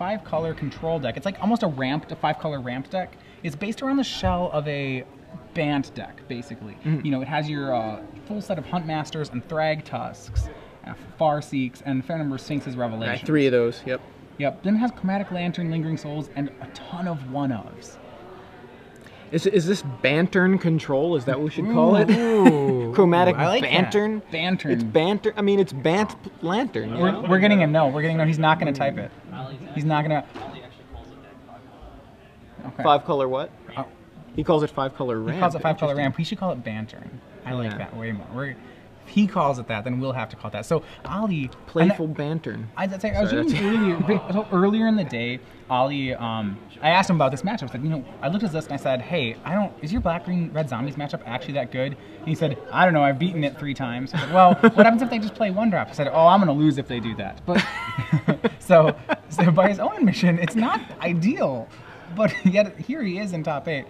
5-color control deck. It's like almost a 5-color ramp deck. It's based around the shell of a BALT deck, basically. You know, it has your full set of Huntmasters and Thrag Tusks, Farseeks, and a fair number of Sphinx's Revelations. Right, 3 of those, yep. Yep, then it has Chromatic Lantern, Lingering Souls, and a ton of 1-ofs. Is this Bantern control? Is that what we should call it? Chromatic like Bantern? Bantern. It's Banter. I mean, it's Bant Lantern. We're getting a no. We're getting a no. He's not going to type it. He's not going to. Okay. 5-color what? Oh. He calls it 5-color ramp. He calls it 5-color ramp. We should call it Bantern. I like that way more. If he calls it that, then we'll have to call it that. So Ollie, playful Bantern. I was reading earlier in the day. Ollie, I asked him about this matchup. I said, you know, I looked at this and I said, hey, is your Black Green Red Zombies matchup actually that good? And he said, I don't know, I've beaten it 3 times. I said, well, what happens if they just play 1-drop? I said, oh, I'm going to lose if they do that. But so by his own admission, it's not ideal. But yet here he is in top 8,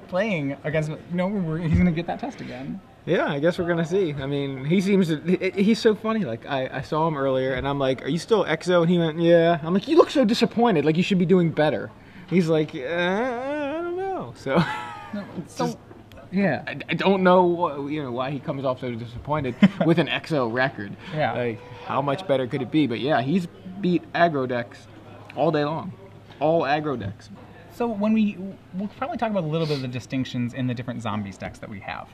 playing against. He's going to get that test again. Yeah, I guess we're gonna see. I mean, he's so funny. Like I saw him earlier, and I'm like, "Are you still EXO?" And he went, "Yeah." I'm like, "You look so disappointed. Like you should be doing better." He's like, "I don't know." So, yeah, I don't know why he comes off so disappointed with an EXO record. Yeah, like how much better could it be? But yeah, he's beat aggro decks all day long, all aggro decks. So we'll probably talk about a little bit of the distinctions in the different zombies decks that we have.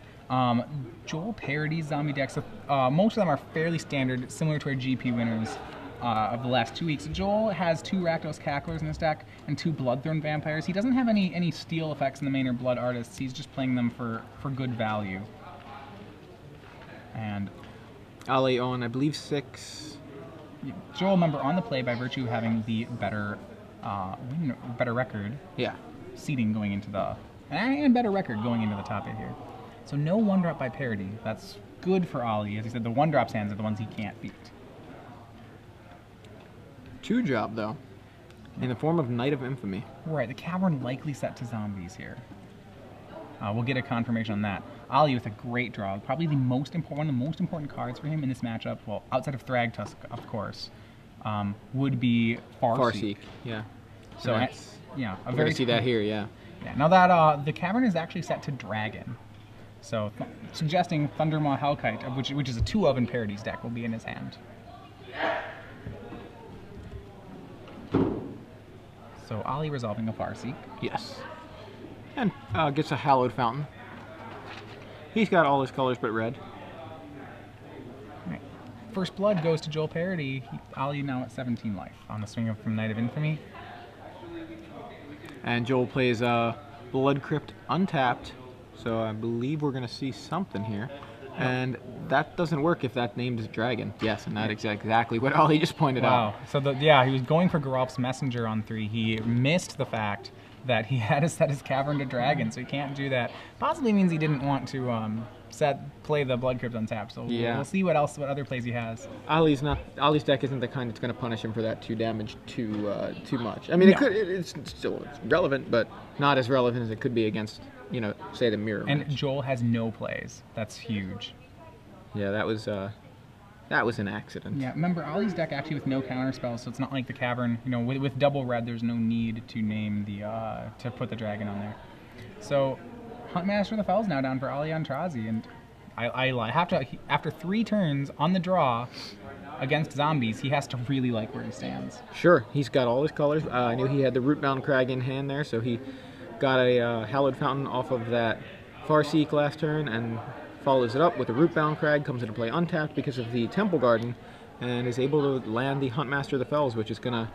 Joel Paradee's zombie decks, most of them are fairly standard, similar to our GP winners of the last 2 weeks. Joel has 2 Rakdos Cacklers in his deck and 2 Bloodthorn Vampires. He doesn't have any steel effects in the main or Blood Artists. He's just playing them for good value. And Ali on, I believe, 6. Joel, member on the play by virtue of having the better record. Yeah. Seeding going into and better record going into the top 8 here. So no 1-drop by Paradee. That's good for Ollie. As he said, the 1-drop hands are the ones he can't beat. 2-drop, though, in the form of Knight of Infamy. Right, the Cavern likely set to zombies here. We'll get a confirmation on that. Ollie with a great draw. Probably one of the most important cards for him in this matchup, well, outside of Thrag Tusk, of course, would be Farseek. Yeah. So, we're going to see that here, yeah. Now that the Cavern is actually set to Dragon. So, suggesting Thundermaw Hellkite, which is a 2-of in Paradee's deck, will be in his hand. So, Ollie resolving a Farseek. Yes. And gets a Hallowed Fountain. He's got all his colors but red. Right. First Blood goes to Joel Paradee. Ollie now at 17 life on the swing from Knight of Infamy. And Joel plays Blood Crypt untapped. So I believe we're going to see something here. And that doesn't work if that named is Dragon. Yes, and that's exactly what Ollie just pointed out. Wow. So, he was going for Geralf's Messenger on 3. He missed the fact that he had to set his Cavern to Dragon, so he can't do that. Possibly means he didn't want to play the Blood Crypt untapped. So we'll see what other plays he has. Ollie's deck isn't the kind that's going to punish him for that 2 damage too much. I mean, it's still relevant, but not as relevant as it could be against, say the mirror And match. Joel has no plays. That's huge. Yeah, that was an accident. Yeah, remember Ollie's deck actually with no counter spells, so it's not like the Cavern. With double red, there's no need to name to put the dragon on there. So, Huntmaster of the Fells now down for Ollie Aintrazi, and I have to after 3 turns on the draw against zombies, he has to really like where he stands. Sure, he's got all his colors. I knew he had the Rootbound Crag in hand there, so he got a Hallowed Fountain off of that Farseek last turn and follows it up with a Rootbound Crag, comes into play untapped because of the Temple Garden, and is able to land the Huntmaster of the Fells, which is going to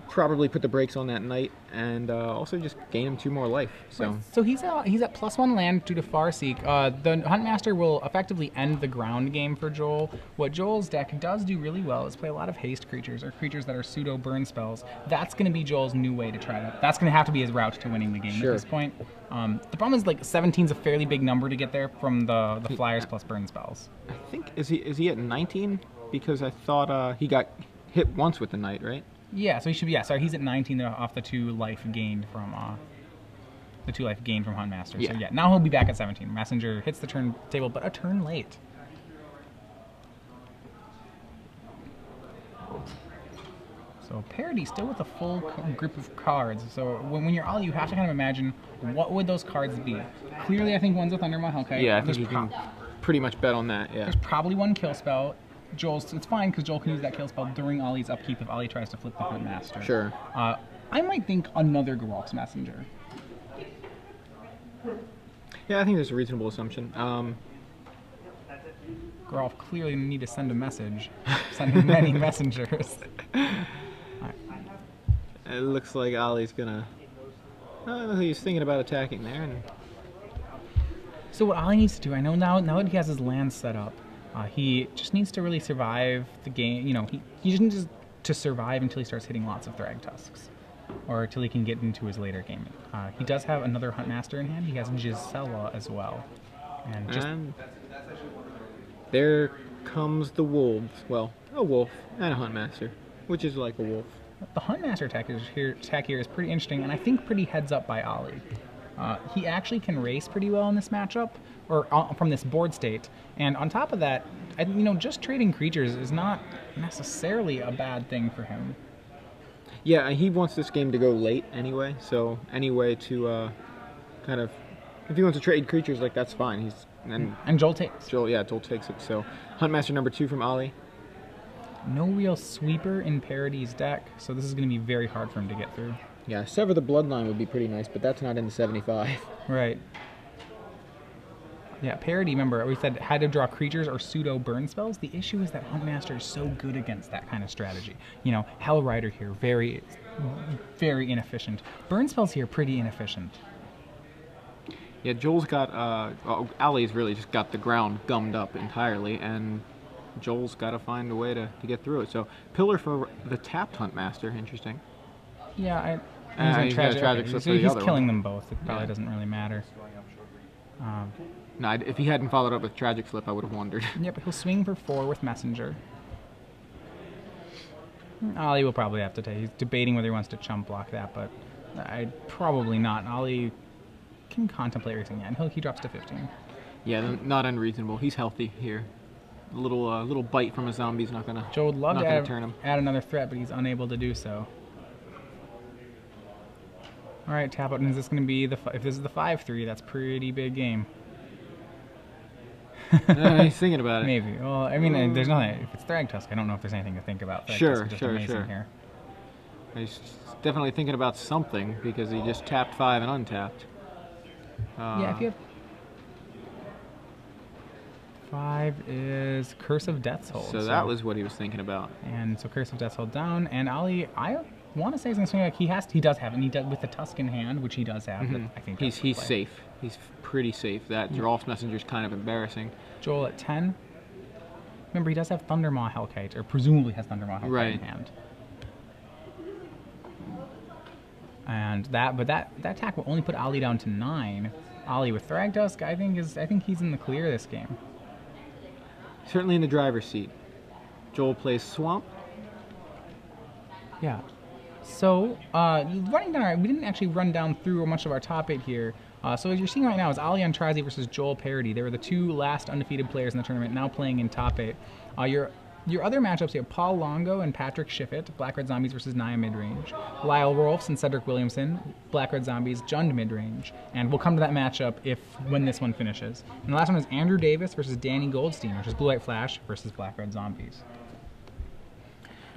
probably put the brakes on that Knight and also just gain him 2 more life. So he's at +1 land due to Farseek. The Huntmaster will effectively end the ground game for Joel. What Joel's deck does do really well is play a lot of haste creatures or creatures that are pseudo burn spells. That's going to be Joel's new way to try to. That's going to have to be his route to winning the game at this point. The problem is 17 is a fairly big number to get there from the flyers plus burn spells. I think is he at 19? Because I thought he got hit once with the Knight, right? Yeah, so he should be. Yeah, sorry, he's at 19 off the 2 life gained from Huntmaster. Yeah. So yeah, now he'll be back at 17. Messenger hits the turn table, but a turn late. So Paradee still with a full grip of cards. So when you're Ollie, you have to kind of imagine what would those cards be. Clearly, I think one's a Thundermaw Hellkite. Yeah, I think you can pretty much bet on that. Yeah. There's probably one kill spell. Joel's, it's fine because Joel can use that kill spell during Ollie's upkeep if Ollie tries to flip the Huntmaster. Sure. I might think another Geralf's Messenger. Yeah, I think that's a reasonable assumption. Geralf clearly need to send a message, sending many messengers. It looks like Ollie's gonna. Oh, he's thinking about attacking there. And so what Ollie needs to do, I know now that he has his land set up, he just needs to really survive the game. You know, he just needs to survive until he starts hitting lots of Thragtusks, or until he can get into his later game. He does have another Huntmaster in hand. He has Gisela as well, and there comes the wolves. Well, a wolf and a Huntmaster, which is like a wolf. The Huntmaster attack here is pretty interesting, and I think pretty heads up by Ollie. He actually can race pretty well in this matchup, or from this board state. And on top of that, just trading creatures is not necessarily a bad thing for him. Yeah, he wants this game to go late anyway. So any way to kind of, if he wants to trade creatures, like that's fine. And Joel takes. Joel takes it. So Huntmaster number 2 from Ollie. No real sweeper in Paradee's deck, so this is going to be very hard for him to get through. Yeah, Sever the Bloodline would be pretty nice, but that's not in the 75. Right. Yeah, Paradee, remember, we said had to draw creatures or pseudo burn spells. The issue is that Huntmaster is so good against that kind of strategy. You know, Hell Rider here, very, very inefficient. Burn spells here, pretty inefficient. Yeah, Joel's got, Ollie's really just got the ground gummed up entirely, and Joel's got to find a way to get through it. So, Pillar for the tapped Huntmaster, interesting. Yeah, he's tragic so he's killing them both. It probably doesn't really matter. No, if he hadn't followed up with Tragic Slip, I would have wondered. Yeah, but he'll swing for 4 with Messenger. Ollie will probably have to take. He's debating whether he wants to chump block that, but probably not. Ollie can contemplate racing, and he drops to 15. Yeah, not unreasonable. He's healthy here. A little bite from a zombie's not gonna. Joe would love to add another threat, but he's unable to do so. All right, tap out. And is this going to be if this is the 5-3? That's pretty big game. He's thinking about it. Maybe. Well, I mean, there's nothing. If it's Thragtusk, I don't know if there's anything to think about. Sure. Here. He's definitely thinking about something because he just tapped 5 and untapped. Yeah, if you have 5 is Curse of Death's Hold. So that was what he was thinking about. And so Curse of Death's Hold down, and Ollie, I want to say he's going to swing like he does have, and he does with the Tusk in hand, which he does have. But I think he's safe. He's pretty safe. That Geralf's Messenger is kind of embarrassing. Joel at 10. Remember, he does have Thundermaw Hellkite, or presumably has Thundermaw Hellkite in hand. And that attack will only put Ollie down to 9. Ollie with Thragtusk, I think he's in the clear this game. Certainly in the driver's seat. Joel plays Swamp. Yeah. So, running down, we didn't actually run down through much of our top 8 here. So as you're seeing right now is Ali Aintrazi versus Joel Paradee. They were the 2 last undefeated players in the tournament, now playing in top 8. Your other matchups, you have Paul Longo and Patrick Schiffett, Black Red Zombies versus Naya Midrange. Lyle Rolfs and Cedric Williamson, Black Red Zombies, Jund Midrange. And we'll come to that matchup when this one finishes. And the last one is Andrew Davis versus Danny Goldstein, which is Blue White Flash versus Black Red Zombies.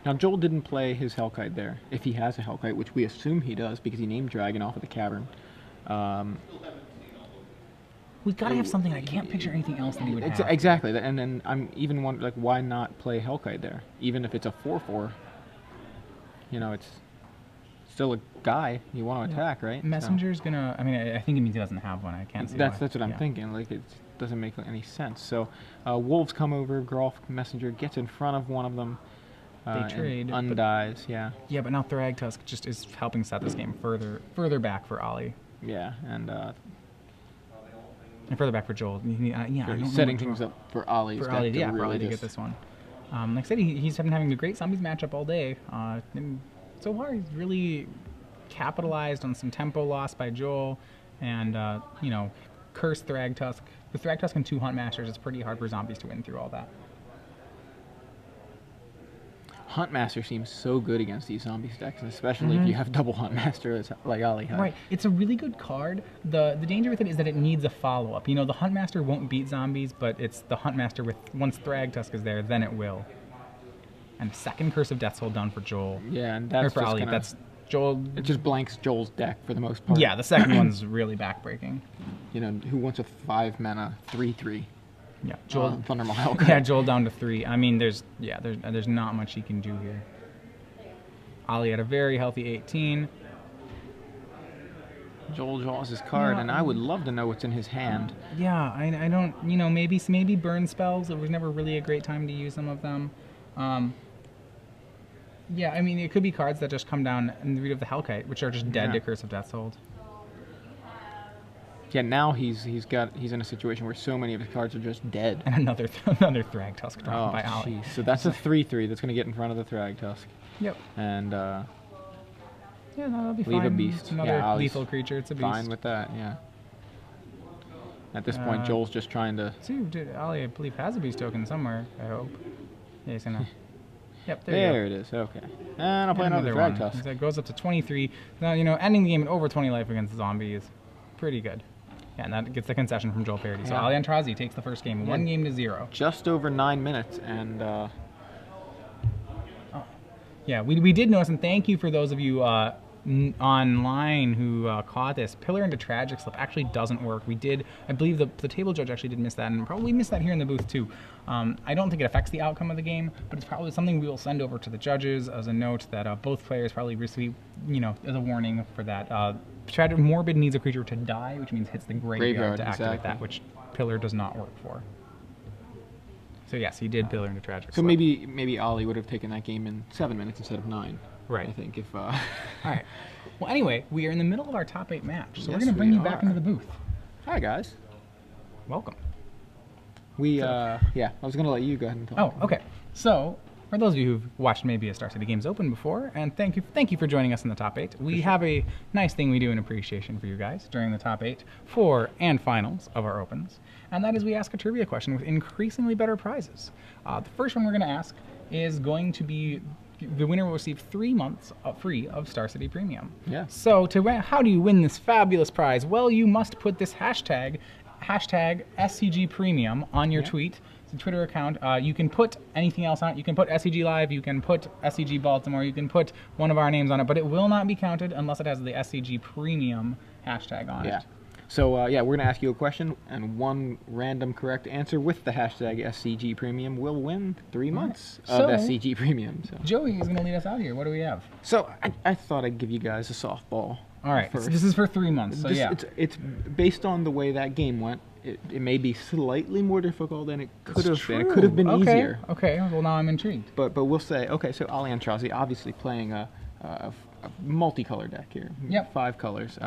Now, Joel didn't play his Hellkite there, if he has a Hellkite, which we assume he does because he named Dragon off of the cavern. We've got to have something. I can't picture anything else that he would have. Exactly, and then I'm even wondering, like, why not play Hellkite there? Even if it's a 4/4, you know, it's still a guy you want to attack, right? Messenger's gonna. I mean, I think it means he doesn't have one. I can't see. That's what I'm thinking. Like, it doesn't make any sense. So, wolves come over. Geralf Messenger gets in front of one of them. They trade. Undies, yeah. Yeah, but now Thragtusk just is helping set this game further back for Ollie. Yeah, and further back for Joel. He's setting things up for Ollie. For Ollie to get this one. Like I said, he's been having a great zombies matchup all day. And so far, he's really capitalized on some tempo loss by Joel, and cursed Thragtusk. With Thragtusk and 2 Huntmasters, it's pretty hard for zombies to win through all that. Huntmaster seems so good against these zombie stacks, and especially if you have double Huntmaster like Ollie had. Right, it's a really good card. The danger with it is that it needs a follow-up. You know, the Huntmaster won't beat zombies, but it's the Huntmaster with, once Thragtusk is there, then it will. And second Curse of Death's Hold down for Joel. Yeah, and Or that's for just Ollie, gonna, that's Joel. it just blanks Joel's deck for the most part. Yeah, the second one's really backbreaking. You know, who wants a 5 mana 3/3? Yeah, Joel. Thunder Mahal. Yeah, Joel down to 3. I mean, there's not much he can do here. Ollie had a very healthy 18. Joel draws his card, and I would love to know what's in his hand. Yeah, I don't, you know, maybe burn spells. It was never really a great time to use some of them. Yeah, I mean, it could be cards that just come down in the Read of the Hellkite, which are just dead to Curse of Death's Hold. Yeah, now he's in a situation where so many of his cards are just dead. And another Thragtusk drawn by Ollie. Jeez. So that's a 3/3 that's going to get in front of the Thragtusk. Yep. And yeah, that'll be fine. leave a beast. It's another yeah, lethal creature. It's a beast. Fine with that. Yeah. At this point, Joel's just trying to. See, Ollie, I believe, has a beast token somewhere. I hope. Yeah, he's gonna. Yep, there it is. Okay. And I'll play another Thragtusk. It goes up to 23. Now, you know, ending the game at over 20 life against zombies, pretty good. Yeah, and that gets the concession from Joel Paradee. So Aintrazi takes the first game, 1-0. Just over 9 minutes, and yeah, we did notice, and thank you for those of you online who caught this. Pillar into Tragic Slip actually doesn't work. We did, I believe the table judge actually did miss that, and probably missed that here in the booth too. I don't think it affects the outcome of the game, but it's probably something we will send over to the judges as a note that both players probably receive, you know, as a warning for that. Morbid needs a creature to die, which means hits the graveyard to activate that, which Pillar does not work for. So yes, he did Pillar into Tragic Slip. So maybe Ollie would have taken that game in 7 minutes instead of 9. Right. I think if. All right. Well, anyway, we are in the middle of our top 8 match, so we're going to bring you back into the booth. Hi guys. Welcome. Yeah, I was going to let you go ahead and talk. Oh, okay. So, for those of you who've watched maybe a Star City Games Open before, and thank you for joining us in the top 8. We have a nice thing we do in appreciation for you guys during the top 8 and finals of our Opens, and that is we ask a trivia question with increasingly better prizes. The first one we're going to ask is going to be, the winner will receive 3 months free of Star City Premium. Yeah. So how do you win this fabulous prize? Well, you must put this hashtag SCG Premium on your tweet. It's a Twitter account. You can put anything else on it. You can put SCG Live, you can put SCG Baltimore, you can put one of our names on it, but it will not be counted unless it has the SCG Premium hashtag on it. So yeah, we're going to ask you a question, and one random correct answer with the hashtag SCG Premium will win 3 months of SCG Premium. So Joey is going to lead us out here. What do we have? So I thought I'd give you guys a softball. All right, so this is for 3 months, so yeah. It's based on the way that game went. It may be slightly more difficult than it could have been. It could have been easier. Okay, well now I'm intrigued. But we'll say, okay, so Ali Aintrazi obviously playing a multicolor deck here. Yep. 5 colors.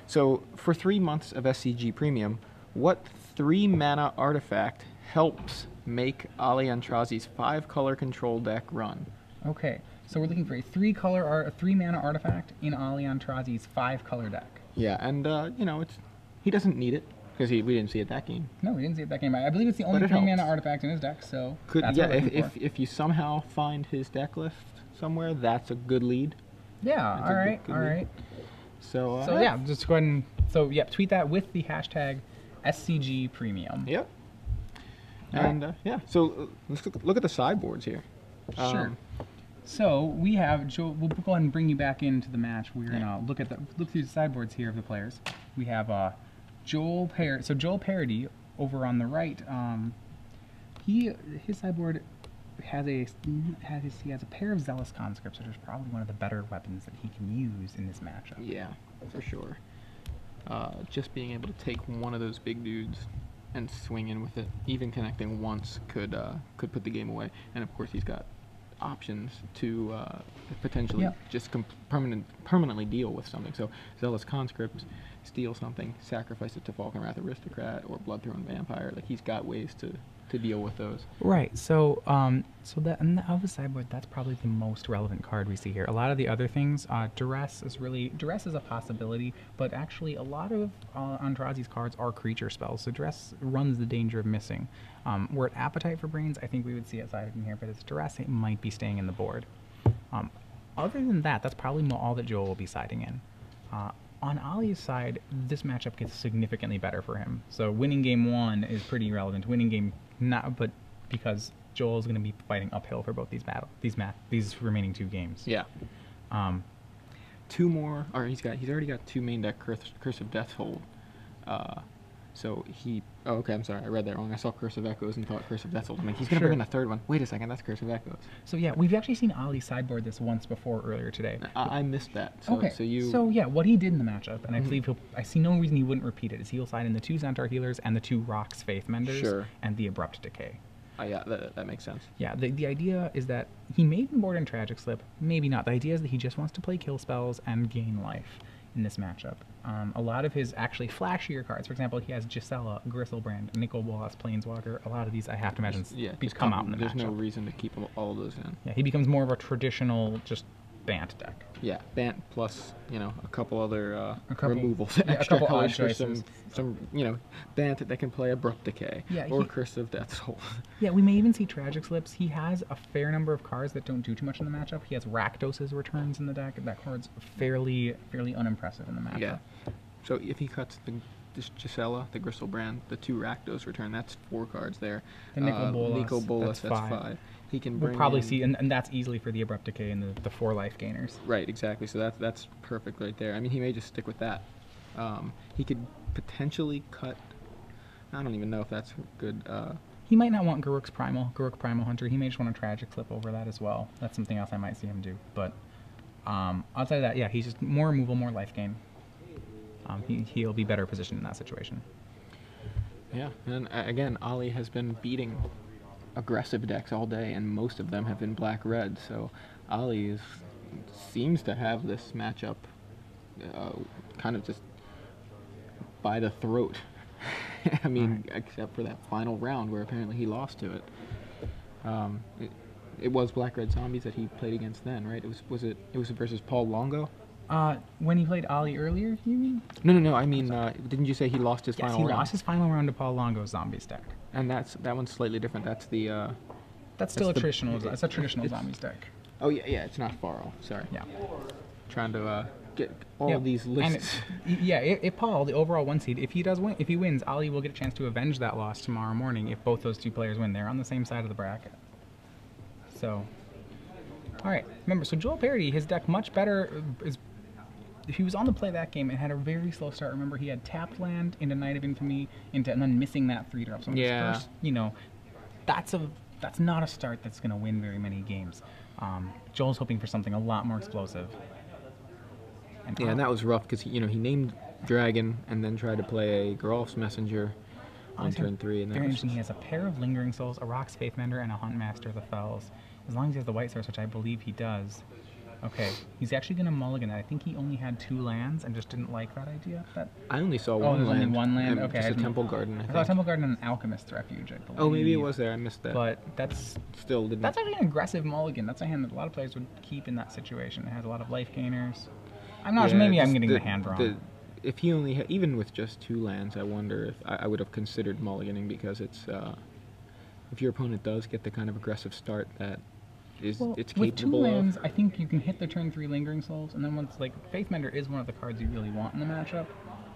So for 3 months of SCG Premium, what 3 mana artifact helps make Ali Aintrazi's 5-color control deck run? Okay, so we're looking for a 3 mana artifact in Ali Aintrazi's 5-color deck. Yeah, and you know, he doesn't need it because we didn't see it that game. No, we didn't see it that game. I believe it's the only 3 mana artifact in his deck, so that's what we're looking for. If you somehow find his deck list somewhere, that's a good lead. Yeah, all right. So yeah, just go ahead and tweet that with the hashtag SCG Premium. Yep. And yeah, so let's look at the sideboards here. Sure. So we have Joe. We'll go ahead and bring you back into the match. We're gonna look through the sideboards here of the players. We have Joel Paradee over on the right. His sideboard he has a pair of Zealous Conscripts, which is probably one of the better weapons that he can use in this matchup. Yeah, for sure. Just being able to take one of those big dudes and swing in with it, even connecting once, could put the game away. And of course, he's got options to potentially Yeah. just permanently deal with something. So Zealous Conscript, steal something, sacrifice it to Falkenrath Aristocrat or Bloodthrone Vampire. Like he's got ways to deal with those. Right. So, so that on the other sideboard, that's probably the most relevant card we see here. A lot of the other things, duress is a possibility, but actually a lot of Aintrazi's cards are creature spells. So duress runs the danger of missing. Where at Appetite for Brains, I think we would see it sided in here, but it's duress, it might be staying in the board. Other than that, that's probably all that Joel will be siding in. On Ali's side, this matchup gets significantly better for him. So winning game 1 is pretty relevant. Winning game not, but because Joel is going to be fighting uphill for both these remaining 2 games. Yeah. 2 more, or he's already got 2 main deck Curse of Death hold. So he. Oh, okay. I'm sorry. I read that wrong. I saw Curse of Echoes and thought Curse of Death hold. I'm like, he's gonna bring in a 3rd one. Wait a second. That's Curse of Echoes. So yeah, we've actually seen Ali sideboard this once before earlier today. I missed that. So, okay. So yeah, what he did in the matchup, and I believe I see no reason he wouldn't repeat it, is he'll side in the 2 Centaur Healers and the 2 Rocks Faith Menders and the Abrupt Decay. Yeah, that makes sense. Yeah, the idea is that he may be board in Tragic Slip, maybe not. The idea is that he just wants to play kill spells and gain life in this matchup. A lot of his actually flashier cards, for example, he has Gisela, Gristlebrand, Nicol Bolas, Planeswalker. A lot of these I have to imagine come out in the matchup. There's no reason to keep all of those in. Yeah, he becomes more of a traditional just Bant deck. Yeah, Bant plus, a couple other removals. Yeah, a couple odd choices. Some Bant that can play Abrupt Decay or Curse of Death Soul. Yeah, we may even see Tragic Slips. He has a fair number of cards that don't do too much in the matchup. He has Rakdos's returns in the deck. That card's fairly unimpressive in the matchup. Yeah. So if he cuts this Gisela, the Gristlebrand, the 2 Rakdos return, that's 4 cards there. The Nicol Bolas, that's 5. He can bring we'll probably see, and that's easily for the Abrupt Decay and the 4 life gainers. Right, exactly. So that's perfect right there. I mean, he may just stick with that. He could potentially cut. I don't even know if that's good. He might not want Garruk's Primal Hunter. He may just want a Tragic Slip over that as well. That's something else I might see him do. But outside of that, yeah, he's just more removal, more life gain. He'll be better positioned in that situation. Yeah, and again, Ali has been beating aggressive decks all day, and most of them have been black-red. So Ali seems to have this matchup kind of just by the throat. I mean, except for that final round where apparently he lost to it. It was black-red zombies that he played against then, right? It was versus Paul Longo. When he played Ali earlier, you mean? No. I mean, didn't you say he lost his final round? Yes, he lost his final round to Paul Longo's Zombies deck. And that one's slightly different. That's the. That's still a traditional. It's a traditional Zombies deck. Oh yeah, it's not far off. Sorry. Yeah. Trying to get all these lists. If Paul, the overall 1 seed, if he wins, Ali will get a chance to avenge that loss tomorrow morning. If both those 2 players win, they're on the same side of the bracket. So. All right. Remember, so Joel Paradee, his deck much better is. If he was on the play that game, it had a very slow start. Remember, he had tapped land into Night of Infamy, and then missing that 3-drop. So his first, that's not a start that's going to win very many games. Joel's hoping for something a lot more explosive. And that was rough because he named Dragon and then tried to play a Geralf's Messenger on turn 3. And very interesting. He has a pair of Lingering Souls, a Rock's Faith Mender, and a Huntmaster of the Fells. As long as he has the White Source, which I believe he does. Okay, he's actually going to mulligan that. I think he only had 2 lands and just didn't like that idea. I only saw one land. Only one land? Okay. Just a Temple Garden, I saw a Temple Garden and an Alchemist's Refuge, I believe. Oh, maybe it was there. I missed that. But that's actually an aggressive mulligan. That's a hand that a lot of players would keep in that situation. It has a lot of life gainers. I'm not sure. Maybe I'm getting the hand wrong. If he only had, even with just 2 lands, I wonder if I would have considered mulliganing because it's if your opponent does get the kind of aggressive start that it's capable with 2 lands, I think you can hit the turn 3 Lingering Souls, and then once Faith Mender is one of the cards you really want in the matchup.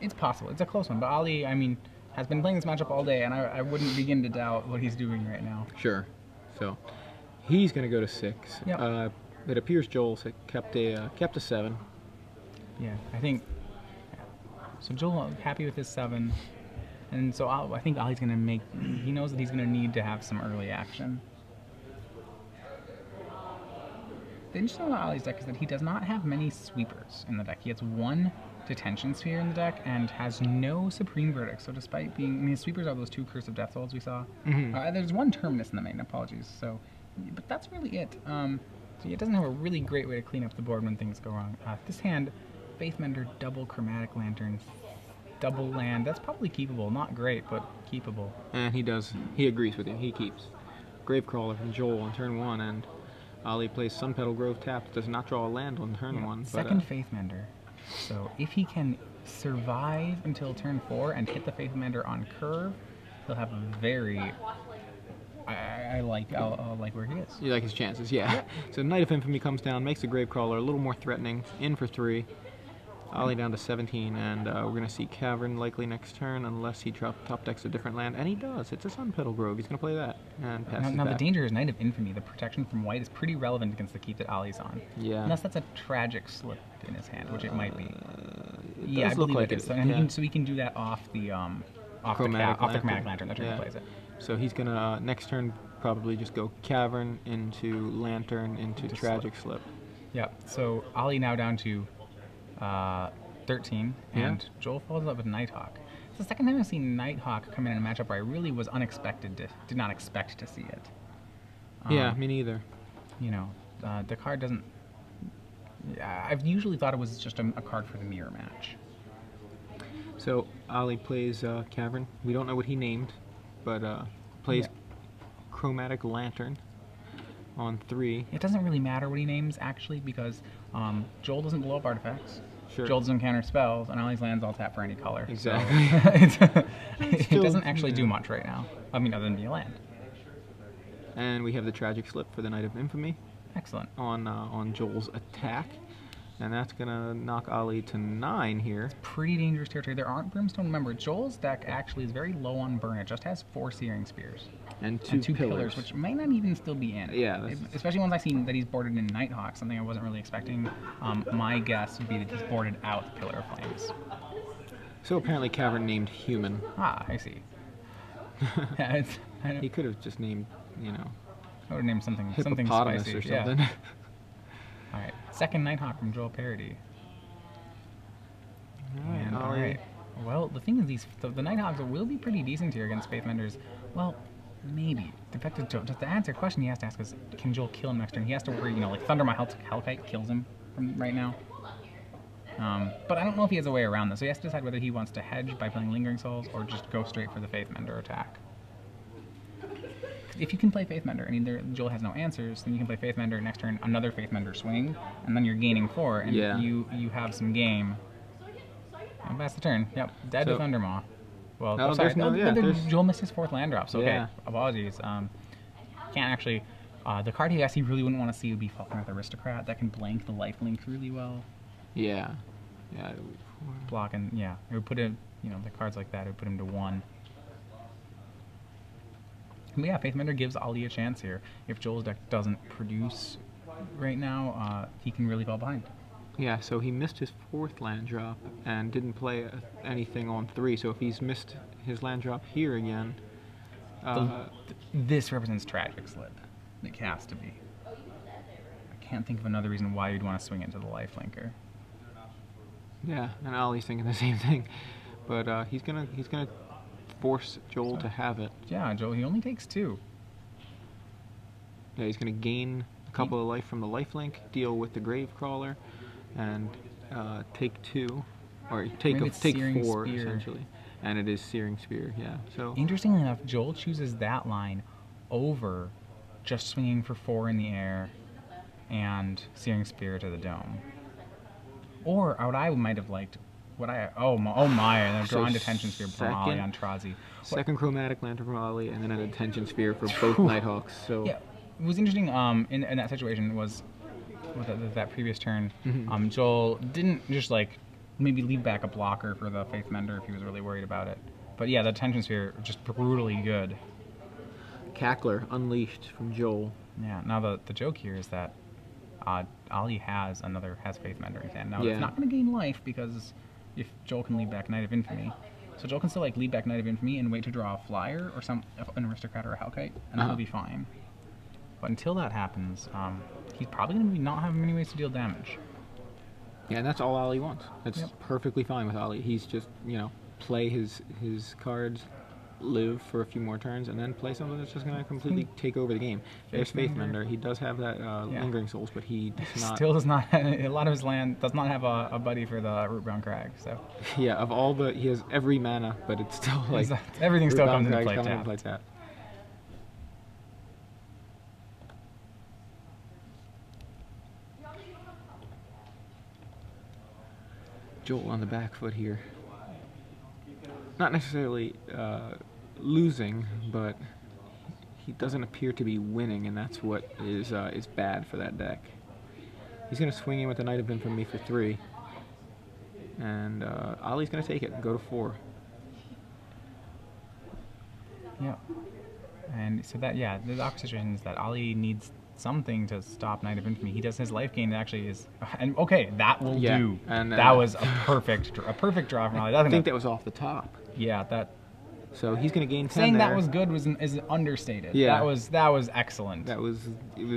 It's possible. It's a close one, but Ali, I mean, has been playing this matchup all day, and I wouldn't begin to doubt what he's doing right now. Sure. So he's going to go to 6. Yep. It appears Joel kept a 7. Yeah, I think. So Joel happy with his 7, and so I think Ali's going to make. He knows that he's going to need to have some early action. The interesting thing about Ali's deck is that he does not have many sweepers in the deck. He has 1 Detention Sphere in the deck and has no Supreme Verdict. So despite being, his sweepers are those 2 Curse of Death Souls we saw. There's 1 Terminus in the main, apologies. So, but that's really it. So it doesn't have a really great way to clean up the board when things go wrong. This hand, Faithmender, double Chromatic Lantern, double land. That's probably keepable. Not great, but keepable. And he agrees with you. He keeps. Gravecrawler from Joel on turn 1, and Ali plays Sunpetal Grove tapped. Does not draw a land on turn 1. Second Faithmender. So if he can survive until turn 4 and hit the Faithmender on curve, he'll have a very... I'll like where he is. You like his chances, yeah. So Knight of Infamy comes down, makes the Gravecrawler a little more threatening, in for 3. Ali down to 17, and we're going to see Cavern likely next turn, unless he top decks a different land, and he does. It's a Sunpetal Grove. He's going to play that and pass Now the danger is Knight of Infamy. The protection from white is pretty relevant against the keep that Ali's on. Yeah. Unless that's a tragic slip in his hand, which it might be. Yeah, I believe it is. So, and so he can do that off the Chromatic Lantern that turn he plays it. So he's going to, next turn, probably just go Cavern into Lantern into Tragic Slip. Yep. So Ali now down to 13, and Joel follows up with Nighthawk. It's the second time I've seen Nighthawk come in a matchup where I really was did not expect to see it. Yeah, me neither. You know, the card doesn't... I've usually thought it was just a card for the mirror match. So Ali plays Cavern. We don't know what he named, but plays Chromatic Lantern on 3. It doesn't really matter what he names, actually, because Joel doesn't blow up artifacts. Sure. Joel doesn't counter spells, and Ali's lands all tap for any color. Exactly. So it doesn't actually do much right now. I mean, other than be a land. And we have the Tragic Slip for the Knight of Infamy. Excellent. On Joel's attack. And that's going to knock Ali to 9 here. Pretty dangerous territory. There aren't Brimstone. Remember, Joel's deck actually is very low on burn. It just has 4 Searing Spears. And two pillars, which might not even still be in. Yeah. Especially once I've seen that he's boarded in Nighthawk, something I wasn't really expecting. My guess would be that he's boarded out the Pillar of Flames. So apparently Cavern named Human. Ah, I see. He could have just named, you know... I would have named something Hippopotamus spicy. or something. Yeah. Alright, second Nighthawk from Joel Paradee. Alright. Well, the thing is, the Nighthawks will be pretty decent here against Faithmenders. Well, maybe. The fact is, just to answer a question he has to ask is, can Joel kill him next turn? He has to worry, you know, like Thundermaw Hellkite kills him from right now. But I don't know if he has a way around this, so he has to decide whether he wants to hedge by playing Lingering Souls or just go straight for the Faithmender attack. If you can play Faithmender and Joel has no answers, then you can play Faithmender next turn, another Faithmender swing, and then you're gaining 4, and you have some game. And that's the turn. Yep, dead to Thundermaw. Well, no, sorry, Joel missed his 4th land drop, so okay, yeah. Apologies. Can't actually... the card he actually really wouldn't want to see would be Falconer the Aristocrat. That can blank the lifelink really well. Yeah. Block and, it would put him, the cards like that, it would put him to 1. But yeah, Faithmender gives Ali a chance here. If Joel's deck doesn't produce right now, he can really fall behind. Yeah, so he missed his 4th land drop and didn't play anything on 3. So if he's missed his land drop here again... this represents Tragic Slip. It has to be. I can't think of another reason why you'd want to swing into the lifelinker. Yeah, and Ali's thinking the same thing. But he's gonna force Joel to have it. Yeah, Joel, he only takes 2. Yeah, he's going to gain a couple of life from the lifelink, deal with the Gravecrawler, and take 2, or take 4 Spear. essentially. And it is Searing Spear, yeah. So interestingly enough, Joel chooses that line over just swinging for 4 in the air and Searing Spear to the dome. Or what I might have liked. Oh my! And a drawing Detention Sphere from Ali Aintrazi. Second Chromatic Lantern from Ali, and then a Detention Sphere for both Nighthawks. So yeah, it was interesting. In that situation was with that previous turn. Joel didn't just maybe leave back a blocker for the Faithmender if he was really worried about it. But yeah, the Detention Sphere just brutally good. Cackler unleashed from Joel. Yeah. Now the joke here is that Ali has Faithmender in his hand. Now it's not going to gain life because. If Joel can lead back Knight of Infamy. So Joel can still lead back Knight of Infamy and wait to draw a flyer or an Aristocrat or a Hellkite, and that'll be fine. But until that happens, he's probably going to not have many ways to deal damage. Yeah, and that's all Ali wants. That's perfectly fine with Ali. He's just, play his cards live for a few more turns and then play something that's just going to completely take over the game. There's Faith Mender. He does have that Lingering Souls, but he does not. Still does not. A lot of his land does not have a buddy for the Rootbound Crag. So yeah, of all the, he has every mana, but it's still like everything still comes into play tap. Joel on the back foot here. Not necessarily losing, but he doesn't appear to be winning, and that's what is bad for that deck. He's going to swing in with the Knight of Infamy for 3, and Ollie's going to take it and go to 4. Yeah, and so that the awkward situation is that Ollie needs something to stop Knight of Infamy. He does his life gain. That actually is, and okay, that will do. And that was a perfect draw from Ollie. I think that was off the top. Yeah, that. So he's going to gain 10 saying there. That was good is understated. Yeah. That was excellent. It was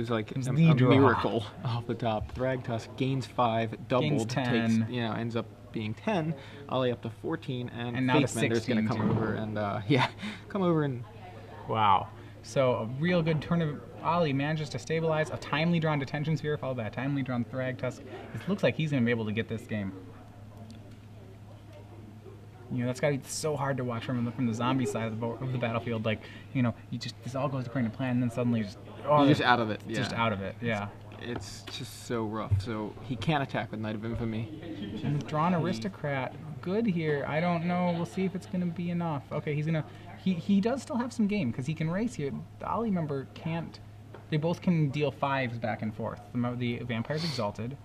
like a draw. miracle off the top. Thragtusk gains 5, doubled, gains 10. takes, ends up being 10. Ollie up to 14, and now Faith Mender's going to come over and come over and. Wow. So a real good turn of Ollie manages to stabilize a timely drawn Detention Sphere followed by a timely drawn Thragtusk. It looks like he's going to be able to get this game. That's got to be so hard to watch from the zombie side of the battlefield. Like, this all goes according to plan, and then suddenly you're just out of it. Yeah. Just out of it. Yeah. It's just so rough. So he can't attack with Knight of Infamy. And drawn Aristocrat. Good here. I don't know. We'll see if it's going to be enough. Okay, he's going to. He does still have some game because he can race here. The Ollie member can't. They both can deal 5s back and forth. The Vampire's Exalted,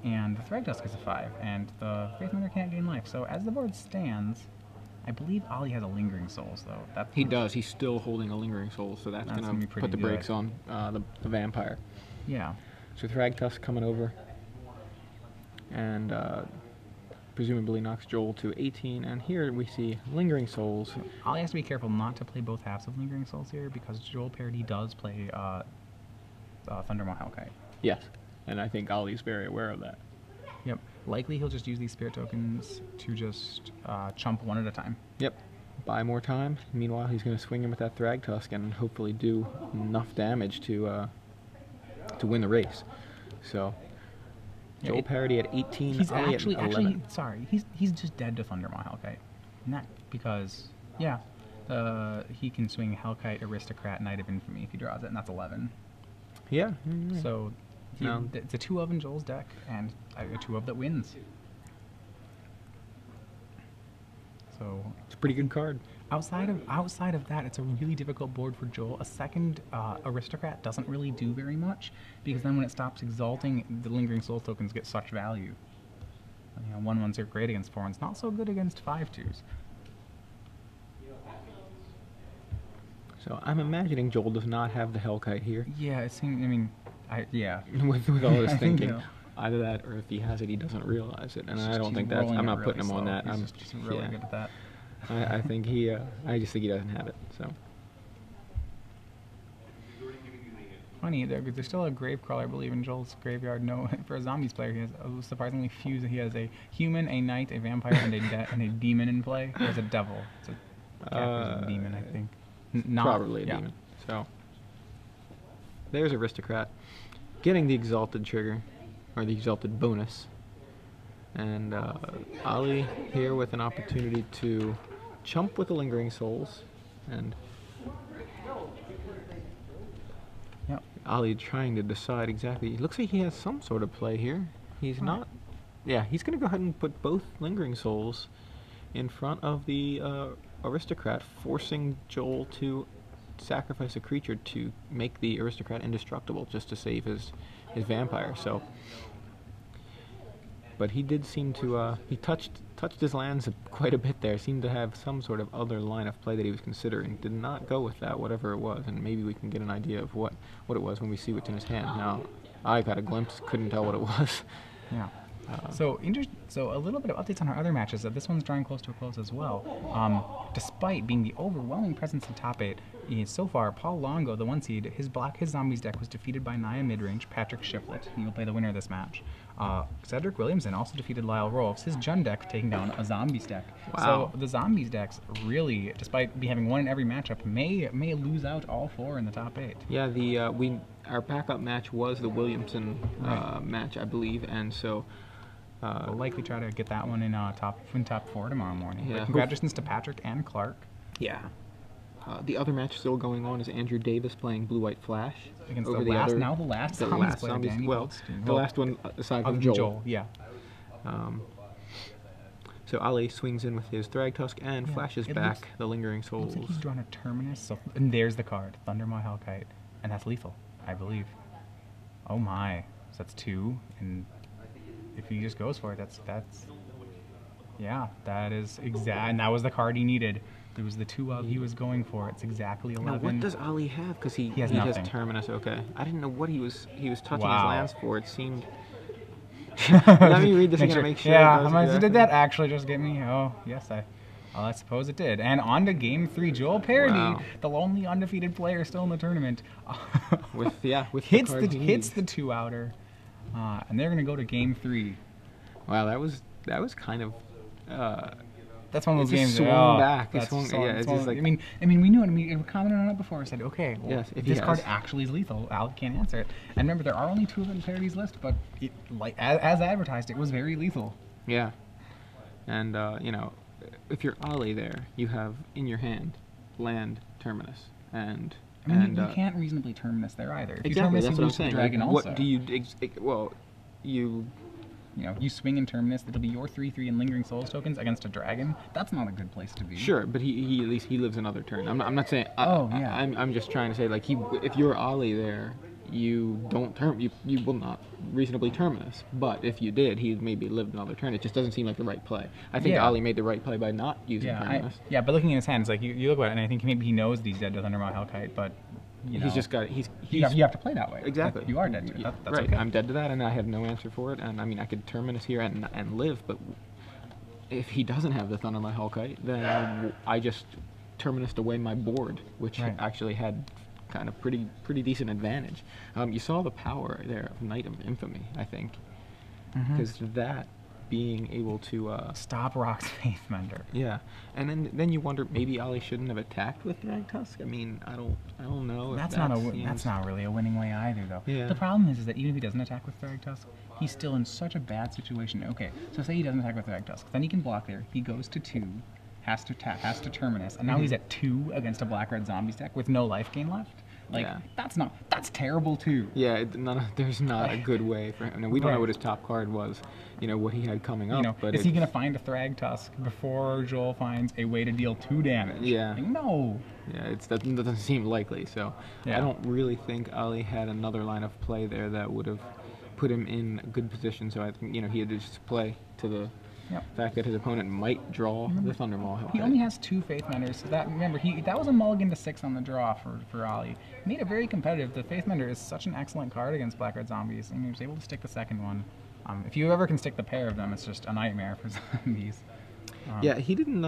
and the Thragtusk is a 5, and the Faith Mender can't gain life. So as the board stands, I believe Ollie has a Lingering Souls though. He does. He's still holding a Lingering Souls, so that's going to put the brakes on the Vampire. Yeah. So Thragtusk coming over, and presumably knocks Joel to 18, and here we see Lingering Souls. Ollie has to be careful not to play both halves of Lingering Souls here because Joel Paradee does play Thundermaw Hellkite. Yes, and I think Ollie's very aware of that. Yep. Likely he'll just use these Spirit Tokens to just chump one at a time. Yep. Buy more time. Meanwhile, he's going to swing in with that Thragtusk and hopefully do enough damage to win the race. So Joel Paradee at 18. He's Ollie actually at 11. sorry. He's just dead to Thundermaw Hellkite. Not because he can swing Hellkite, Aristocrat, Knight of Infamy if he draws it, and that's 11. Yeah. So it's a 2-of in Joel's deck, and a 2-of that wins. So it's a pretty good card. Outside of that, it's a really difficult board for Joel. A second Aristocrat doesn't really do very much because then when it stops exalting, the Lingering Soul tokens get such value. 1/1s are great against 4/1s, not so good against 5/2s. So I'm imagining Joel does not have the Hellkite here. Yeah, it seems. I mean, yeah. with all this thinking, either that or if he has it, he doesn't realize it, and I don't think that's. I'm not putting him on that. He's just really good at that. I think I just think he doesn't have it. So. Funny, there's still a Gravecrawler, I believe, in Joel's graveyard. No, for a zombies player, he has surprisingly few. He has a human, a knight, a vampire, and a demon in play. There's a devil. It's a demon, I think. Probably a demon. So there's Aristocrat getting the Exalted trigger, or the Exalted bonus. And Ollie here with an opportunity to chump with the Lingering Souls, and Ollie trying to decide exactly. It looks like he has some sort of play here. He's not. Yeah, he's going to go ahead and put both Lingering Souls in front of the Aristocrat, forcing Joel to sacrifice a creature to make the Aristocrat indestructible, just to save his vampire. So. But he did seem to, he touched his lands quite a bit there, seemed to have some sort of other line of play that he was considering. Did not go with that, whatever it was, and maybe we can get an idea of what it was when we see what's in his hand. Now, I got a glimpse, couldn't tell what it was. Yeah. So a little bit of updates on our other matches. This one's drawing close to a close as well. Despite being the overwhelming presence in top 8, so far Paul Longo, the 1 seed, his zombies deck was defeated by Naya Midrange, Patrick Shiflett. He will play the winner of this match. Cedric Williamson also defeated Lyle Rolfs. His Jun deck taking down a zombies deck. Wow. So the zombies decks really, despite having one in every matchup, may lose out all 4 in the top 8. Yeah, our backup match was the Williamson match, I believe, and so. We'll likely try to get that one in top 4 tomorrow morning. Yeah, but congratulations to Patrick and Clark. Yeah. The other match still going on is Andrew Davis playing Blue White Flash Against over the last last player, zombies. Danny Well, Goldstein. the last one aside from Joel. Yeah. So Ali swings in with his Thragtusk and flashes back the Lingering Souls. Looks like he's drawn a Terminus. So, and there's the card, Thundermaw Hellkite, and that's lethal, I believe. Oh my! So that's 2, and if he just goes for it, that's yeah, that is exact. And that was the card he needed. It was the 2 he was going for. It's exactly 11. Now, what does Ali have? Because he has Terminus. Okay, I didn't know what he was touching his lands for. It seemed. Let me read this again to make sure. Yeah, did that actually just get me? Oh, yes, I suppose it did. And on to Game 3, Joel Paradee, the lonely undefeated player still in the tournament, hits the 2-outer, and they're gonna go to Game 3. Wow, that was kind of. That's one of those games. Swung back. It's just like. I mean, we knew it. We commented on it before. I said, okay, well, yes, if this card actually is lethal, Al can't answer it. And remember, there are only 2 of it in Paradee's list, but as advertised, it was very lethal. Yeah, and if you're Ali there, you have in your hand land Terminus, and I mean, you can't reasonably Terminus there either. If exactly, you Terminus, that's what I'm saying. Dragon like, also. What do you? Well, you swing and Terminus, it'll be your 3/3 and Lingering Souls tokens against a dragon. That's not a good place to be. Sure, but he at least he lives another turn. I'm not saying. Yeah. I'm just trying to say like if you're Ali there, you don't you will not reasonably Terminus. But if you did, he maybe lived another turn. It just doesn't seem like the right play. I think Ali made the right play by not using Terminus. But looking at his hands, like you look at it, and I think maybe he knows that he's dead to Thundermaw Hellkite, but. He's just got it. You have to play that way. Exactly. You are dead to it. That's right. Okay. I'm dead to that, and I have no answer for it. And I mean, I could Terminus here and live, but if he doesn't have the Thundermaw Hellkite, then I just Terminused away my board, which actually had kind of pretty decent advantage. You saw the power there of Knight of Infamy, I think, because that being able to stop Rock's Faithmender. Yeah, and then you wonder maybe Ali shouldn't have attacked with Thragtusk. I mean, I don't know. That's not really a winning way either, though. Yeah. The problem is that even if he doesn't attack with Thragtusk, he's still in such a bad situation. Okay, so say he doesn't attack with Thragtusk, then he can block there. He goes to 2, has to Terminus, and now he's at 2 against a black-red zombies deck with no life gain left. Like, that's terrible too. Yeah, there's not a good way for him. And we don't know what his top card was, what he had coming up. But is he going to find a Thragtusk before Joel finds a way to deal 2 damage? Yeah. Like, no. Yeah, that doesn't seem likely. So I don't really think Ali had another line of play there that would have put him in a good position. So I think he had to just play to the fact that his opponent might draw the Thundermaw Hellkite. He only has 2 Faithmenders, so that that was a mulligan to 6 on the draw for Ali. He made it very competitive. The Faithmender is such an excellent card against black red zombies, and he was able to stick the second one. If you ever can stick the pair of them, it's just a nightmare for zombies. Yeah, he didn't.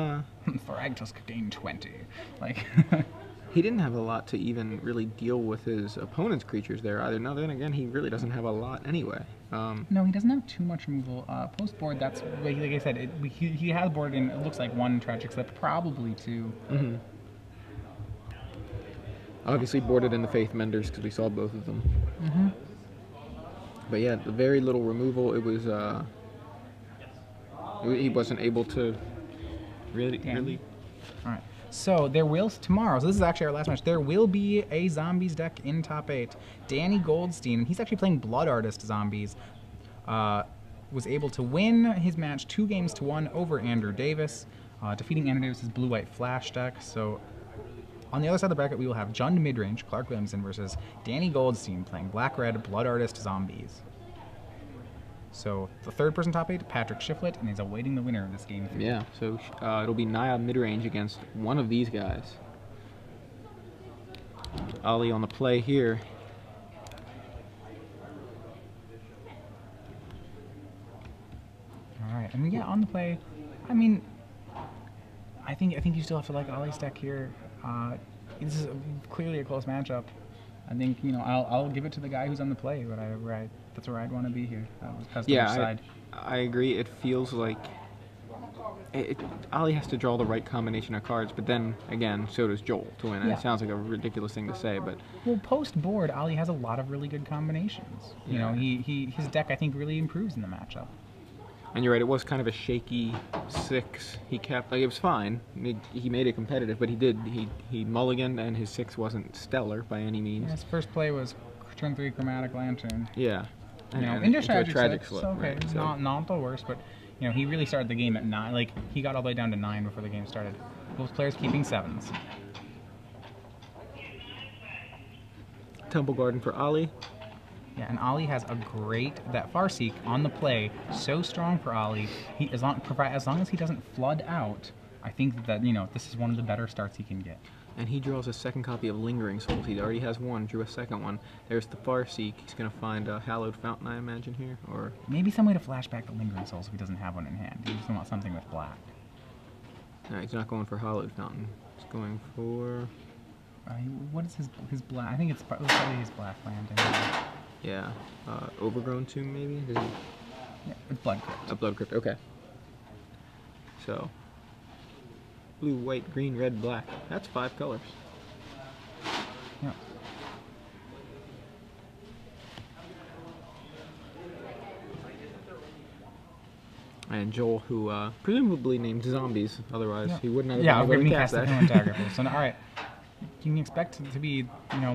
Thragtusk gain 20. Like. He didn't have a lot to even really deal with his opponent's creatures there either. No, then again, he really doesn't have a lot anyway. No, he doesn't have too much removal. Post board, that's like I said. He has boarded in. It looks like 1 Tragic Slip, probably 2. Obviously boarded in the Faithmenders because we saw both of them. But yeah, the very little removal. It was. He wasn't able to really. All right. So there will tomorrow. So this is actually our last match. There will be a zombies deck in top 8. Danny Goldstein, he's actually playing Blood Artist zombies. Was able to win his match 2-1 over Andrew Davis, defeating Andrew Davis's blue-white flash deck. So on the other side of the bracket, we will have Jund Midrange, Clark Williamson versus Danny Goldstein playing black-red Blood Artist zombies. So the third person top 8, Patrick Shiflett, and he's awaiting the winner of this game. Yeah, so it'll be Naya Midrange against one of these guys. Ali on the play here. right, and yeah, on the play, I mean, I think you still have to like Ollie's deck here. This is clearly a close matchup. I think I'll give it to the guy who's on the play. That's where I'd want to be here. Yeah, I agree. It feels like Ollie has to draw the right combination of cards, but then again, so does Joel to win. And it sounds like a ridiculous thing to say, but well, post board, Ollie has a lot of really good combinations. You know, his deck I think really improves in the matchup. And you're right, it was kind of a shaky 6. He kept, like, it was fine. He made it competitive, but he mulliganed, and his 6 wasn't stellar by any means. Yeah, his first play was turn 3 Chromatic Lantern. Yeah. Into Tragic Slip. Okay, right, so. not the worst, but he really started the game at 9. Like, he got all the way down to 9 before the game started. Both players keeping 7s. Temple Garden for Ollie. Yeah, and Ollie has that Farseek on the play, so strong for Ollie. As long as he doesn't flood out, I think that this is one of the better starts he can get. And he draws a second copy of Lingering Souls. He already has one, drew a second one. There's the Farseek. He's gonna find a Hallowed Fountain, I imagine here, or maybe some way to flash back the Lingering Souls if he doesn't have one in hand. He just wants something with black. No, he's not going for Hallowed Fountain. He's going for. What is his black? I think it's probably his black land. Yeah, Overgrown Tomb maybe? Yeah, it's Blood Crypt. A Blood Crypt, okay. So, blue, white, green, red, black. That's 5 colors. Yeah. And Joel, who presumably named zombies, otherwise he would not have been been able to cast that. So, all right. You can expect it to be,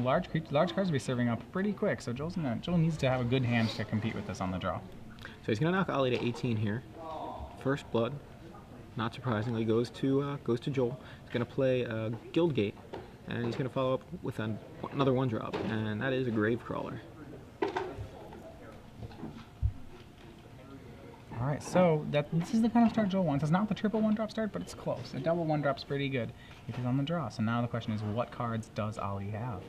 large cards to be serving up pretty quick. So Joel needs to have a good hand to compete with this on the draw. So he's gonna knock Ollie to 18 here. First blood, not surprisingly, goes to Joel. He's gonna play Guildgate, and he's gonna follow up with another 1-drop, and that is a Gravecrawler. All right, so this is the kind of start Joel wants. It's not the triple 1-drop start, but it's close. A double 1-drop's pretty good if he's on the draw. So now the question is, what cards does Ollie have?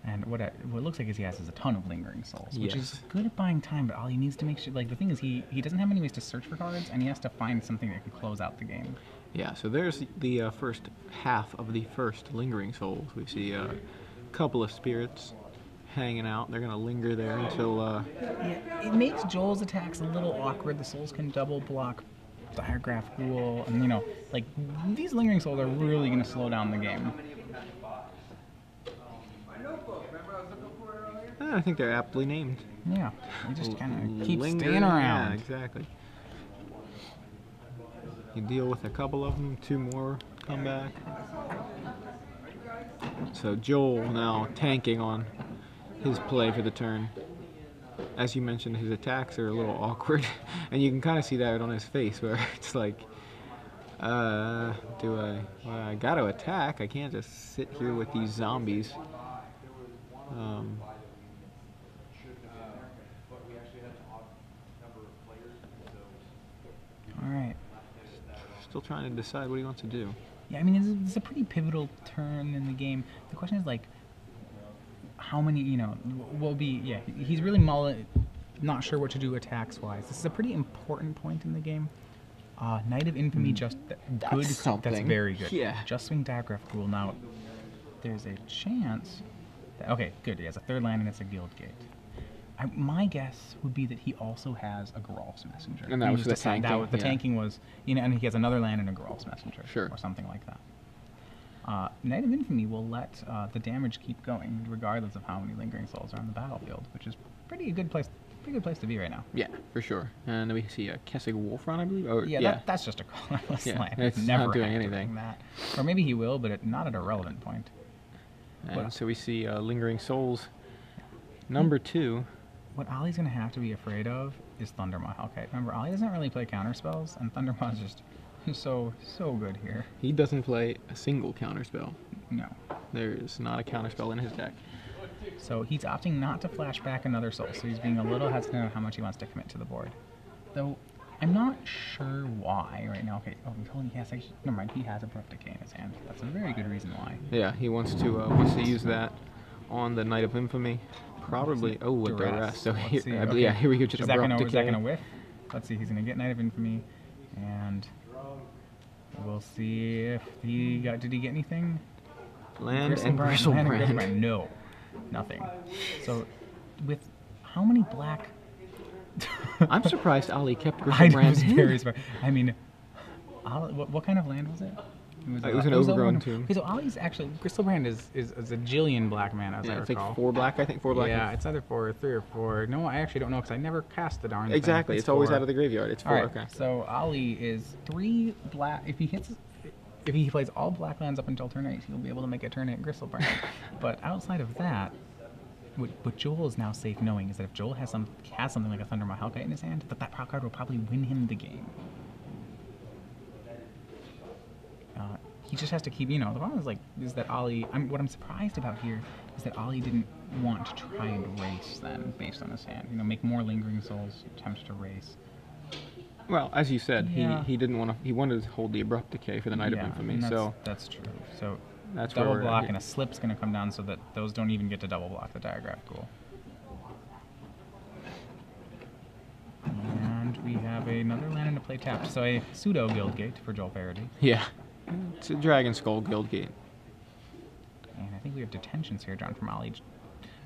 And what it looks like is he has a ton of Lingering Souls, which is good at buying time, but Ollie needs to make sure, like, the thing is he doesn't have many ways to search for cards, and he has to find something that can close out the game. Yeah, so there's the first half of the first Lingering Souls. We see a couple of spirits hanging out. They're gonna linger there until yeah, it makes Joel's attacks a little awkward. The souls can double block Diagraph Ghoul, and like, these Lingering Souls are really gonna slow down the game. I think they're aptly named. Yeah, they just kind of keep staying around. Yeah, exactly. You deal with a couple of them, 2 more come back. So Joel now tanking on his play for the turn. As you mentioned, his attacks are a little awkward, and you can kind of see that on his face, where it's like, I got to attack. I can't just sit here with these zombies. All right. Still trying to decide what he wants to do. Yeah, I mean, it's a pretty pivotal turn in the game. The question is, like, how many, he's really not sure what to do attacks-wise. This is a pretty important point in the game. Knight of Infamy that's very good. Yeah. Just swing Diagraph Ghoul. Now, there's a chance okay, good. He has a 3rd land and it's a Guildgate. My guess would be that he also has a Geralf's Messenger. And that was the tanking. The tanking was, and he has another land and a Geralf's Messenger. Sure. Or something like that. Knight of Infamy will let the damage keep going regardless of how many Lingering Souls are on the battlefield, which is pretty good place to be right now. Yeah, for sure. And then we see a Kessig Wolfron, I believe. Or, that's just a colorless land. It's never not doing anything. That. Or maybe he will, but not at a relevant point. And so we see Lingering Souls number 2. What Ollie's going to have to be afraid of is Thundermaw. Okay, remember, Ollie doesn't really play counterspells, and Thundermaw is just so good here. He doesn't play a single counterspell. No. There's not a counterspell in his deck. So he's opting not to flash back another soul, so he's being a little hesitant on how much he wants to commit to the board. Though, I'm not sure why right now. Okay, never mind, he has a Abrupt Decay in his hand. That's a very good reason why. Yeah, he wants to use that on the Knight of Infamy. Probably, with Duress. So here we go, just is Abrupt Decay. Is that gonna whiff? let's see, he's going to get Knight of Infamy, and we'll see if he got, did he get anything? Land and Gristlebrand. No, nothing. So, with how many black... I'm surprised Ali kept I Gristlebrand. was very surprised. I mean, what kind of land was it? It was an overgrown tomb. Okay, so Ollie's actually, Gristlebrand is a jillion black mana, as I It's recall. like 4 black, I think. 4 black. Yeah, it's either 4 or 3 or 4. No, I actually don't know because I never cast the darn thing. Exactly. It's always out of the graveyard. It's 4. All right, Okay. so Ollie is 3 black. If he plays all black lands up until turn 8, he'll be able to make a turn 8 Gristlebrand. But outside of that, what Joel is now safe knowing is that if Joel has something like a Thundermaw Hellkite in his hand, that proc card will probably win him the game. He just has to keep, the problem is that Ollie, what I'm surprised about here is that Ollie didn't want to try and race then, based on his hand. Make more Lingering Souls, attempt to race. Well, as you said, Yeah. he didn't want to, he wanted to hold the Abrupt Decay for the Knight of Infamy, so... That's true. So, that's double where block and a slip's going to come down so that those don't even get to double block the Diagraph Ghoul. And we have another land into play tapped. So a pseudo Guildgate for Joel Paradee. Yeah. It's a Dragon Skull Guildgate. And I think we have detentions here, John, from Ollie.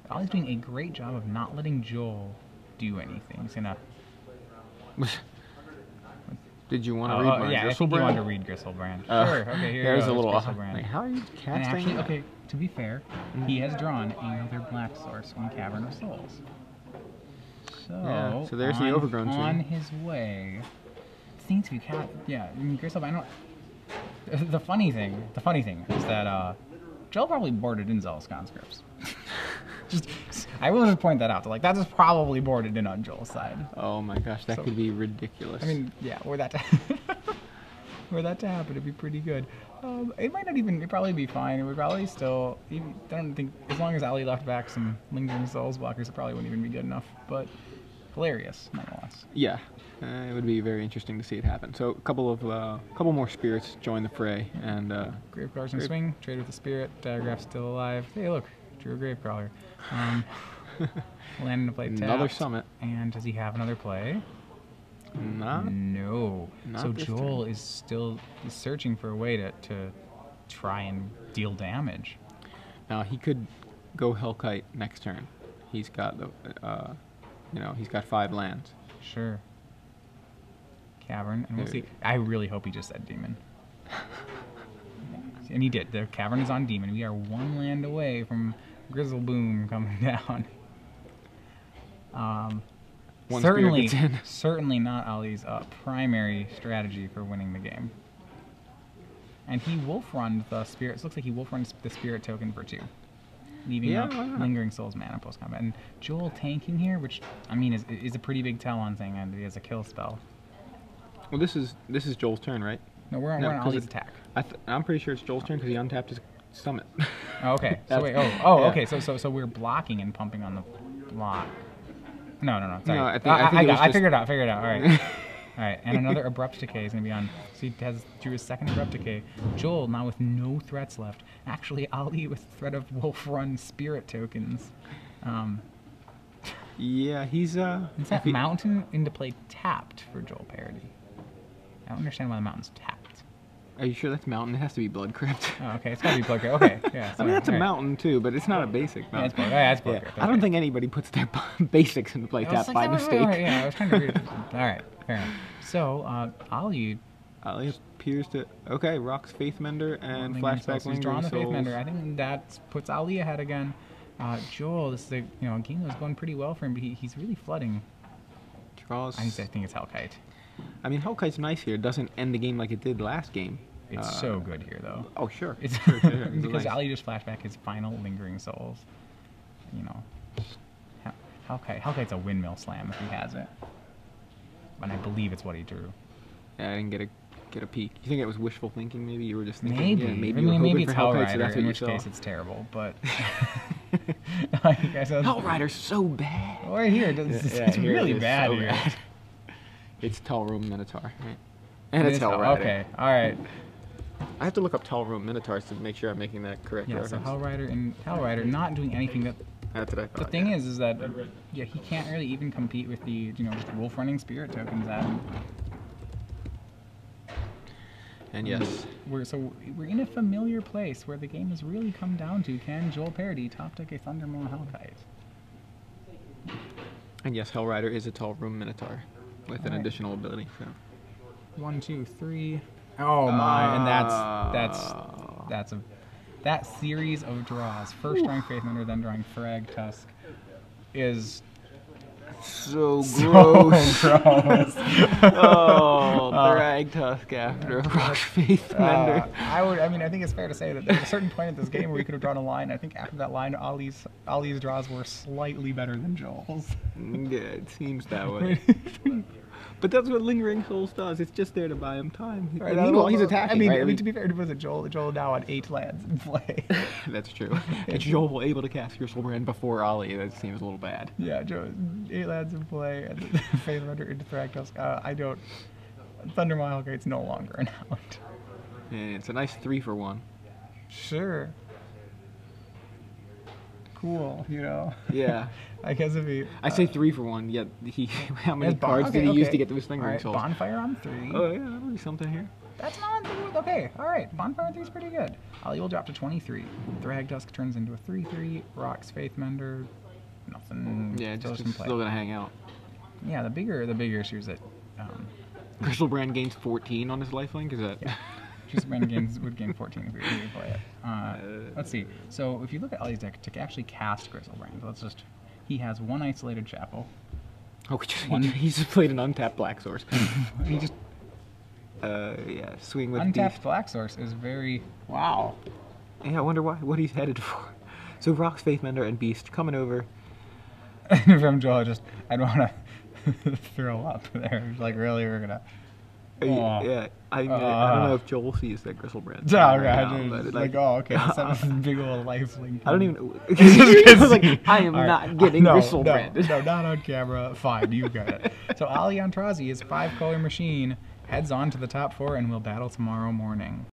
Ollie's doing a great job of not letting Joel do anything. He's gonna... Did you want to read my yeah, Gristlebrand? I think you wanted to read Gristlebrand. Sure, okay, here there's you go. a little... Gristlebrand. Like, how are you casting? And actually, okay, to be fair, he has drawn another black source in Cavern of Souls. So, yeah, so there's the overgrown tomb. On his way, seems to be yeah, I mean, Gristlebrand, I don't... The funny thing is that Joel probably boarded in Zealous Conscripts. I will just point that out. That is probably boarded in on Joel's side. Oh my gosh, that could be ridiculous. I mean, yeah, were that to happen, it'd be pretty good. It might not even, it'd probably be fine. It would probably still, I don't think, as long as Ali left back some Lingering Souls blockers, it probably wouldn't even be good enough. But hilarious, nonetheless. Yeah, it would be very interesting to see it happen. So a couple more spirits join the fray, and Gravecrawler's in swing, trade with the spirit, Diagraph's still alive. Hey, look, drew a Gravecrawler. Land into play tapped. Another summit. And does he have another play? No. So Joel is still searching for a way to try and deal damage. Now he could go Hellkite next turn. He's got the he's got 5 lands. Sure. Cavern, and we'll see. I really hope he just said Demon. And he did. The Cavern is on Demon. We are 1 land away from Grizzleboom coming down. Certainly not Ollie's primary strategy for winning the game. And he Wolf Run the spirits. Looks like he Wolf Runs the spirit token for 2, leaving up Lingering Souls mana post combat. And Joel tanking here, which I mean is a pretty big tell on saying that he has a kill spell. Well, this is Joel's turn, right? No, we're on Ollie's attack. I'm pretty sure it's Joel's turn because he untapped his summit. Oh, okay. So wait. Okay. So we're blocking and pumping on the block. No. Sorry. No, I figured it out. All right. All right. And another Abrupt Decay is going to be on. So he drew his second Abrupt Decay. Joel, now with no threats left. Actually, Ollie with threat of Wolf Run spirit tokens. Yeah, he's Is that Mountain into play tapped for Joel Paradee? I don't understand why the Mountain's tapped. Are you sure that's Mountain? It has to be Blood Crypt. Oh, okay. It's got to be Blood Crypt. Okay. Yeah. I mean, that's a Mountain too, but it's not a basic Mountain. Yeah, it's Blood Crypt. I don't think anybody puts their basics into play tap by mistake. Yeah, I was trying to read it. All right. Fair enough. So, Ollie appears to... Okay, Rock's Faithmender and Flashback Lingering Souls. He's drawn the Faithmender. I think that puts Ollie ahead again. Joel, this is a game that's going pretty well for him, but he's really flooding. Draws... I think it's Hellkite. I mean, Hellkite's nice here. It doesn't end the game like it did last game. It's so good here, though. Oh, sure. It's sure. because Ollie just flashback his final Lingering Souls. Hellkite's a windmill slam if he has it. And I believe it's what he drew. Yeah, I didn't get a peek. You think it was wishful thinking? Maybe you were just thinking. Maybe. Yeah, maybe it's Hellkite, Hellrider, so in which case it's terrible. But Hellrider's so bad. Right here, it's really bad so here. Bad. It's Tallroom Minotaur, right? And it's Hellrider. Okay, all right. I have to look up Tallroom Minotaurs to make sure I'm making that correct. Yeah, reference. so Hellrider not doing anything that That's what I thought. The thing is that yeah, he can't really even compete with the just wolf running spirit tokens at him. And yes, we're in a familiar place where the game has really come down to, can Joel Paradee top deck a Thundermaw Hellkite? and yes, Hellrider is a tall room Minotaur with an additional ability. So 1, 2, 3. Oh my! And that series of draws. First drawing Faith Mender, then drawing Frag Tusk, is so gross. Oh, Frag Tusk after Rock Faith Mender. I think it's fair to say that there's a certain point in this game where we could have drawn a line. I think after that line, Ali's draws were slightly better than Joel's. Yeah, it seems that way. But that's what Lingering Souls does. It's just there to buy him time. Right, meanwhile, he's attacking. I mean, to be fair, was it Joel now on 8 lands in play? That's true. If Joel able to cast Griselbrand before Ali, that seems a little bad. Yeah, Joel, 8 lands in play, and Faith Runner into Thragtusk. Thundermaw Hellkite's no longer an out. And it's a nice 3-for-1. Sure. Cool, Yeah. I guess if he... I say 3-for-1, yet how many cards did he use to get to his Lingering Souls? Bonfire on 3. Oh yeah, that'll be something here. That's not... Okay, alright. Bonfire on 3 is pretty good. Ali will drop to 23. Thragtusk turns into a 3-3. Rocks Faith Mender. Nothing. Yeah, just still gonna hang out. Yeah, the bigger issue is that... Griselbrand gains 14 on his lifelink, is that... Yeah. Griselbrand would gain 14 if we play it. Let's see. So if you look at Ali's deck, to actually cast Griselbrand, let's just... He has 1 isolated chapel. Oh, he just played an untapped Black Source. He just... yeah, swing with Untapped Beast. Black Source is very... Wow. Yeah, I wonder what he's headed for. So Rocks, Faith Mender, and Beast coming over. If I'm Joel, I don't want to throw up there. Like, really, we're gonna... Yeah, I don't know if Joel sees that Griselbrand. Okay, that's big old lifelink. I don't even... I was like, I am not getting Griselbrand. No, not on camera. Fine, you got it. So Ali Aintrazi is 5-color machine, heads on to the top 4, and will battle tomorrow morning.